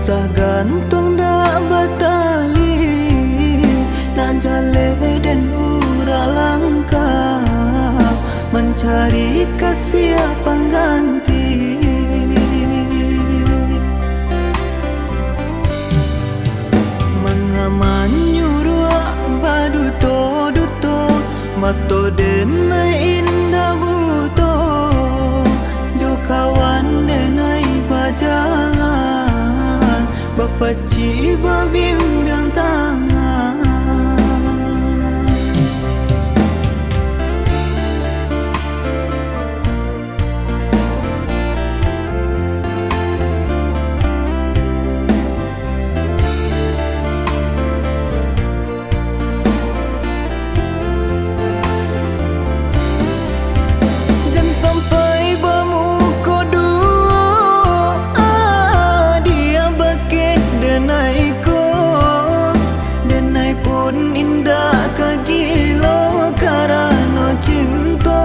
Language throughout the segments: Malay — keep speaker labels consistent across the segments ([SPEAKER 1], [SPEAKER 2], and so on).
[SPEAKER 1] Usah gantung dak batali, nak jale dan ura langkah, mencari kasih pengganti. Mengaman nyuruh baduto-duto, mato denai indah buto, jo kawan denai bajalan, bapaci babimbang tangan. Indah kagilo karano cinta,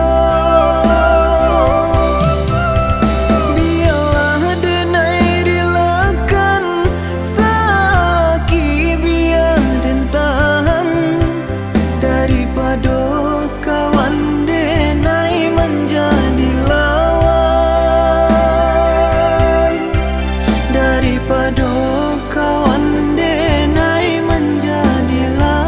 [SPEAKER 1] biarlah denai relakan sakit, biar den tahan daripada kawan denai menjadi lawan, daripada kawan denai menjadi lawan.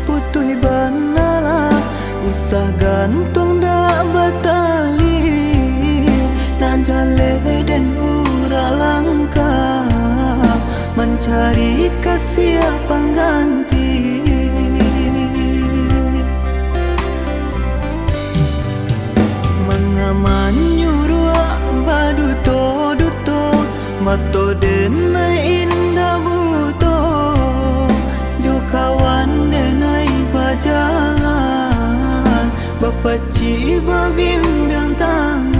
[SPEAKER 1] Putui banala, usah gantung dak batali, nak jale dan ura langkah, mencari kasih pengganti. Mengaman nyuruh baduto-duto, mato denai indah buto, jo kawan denai bajalan, bapaci babimbang tangan.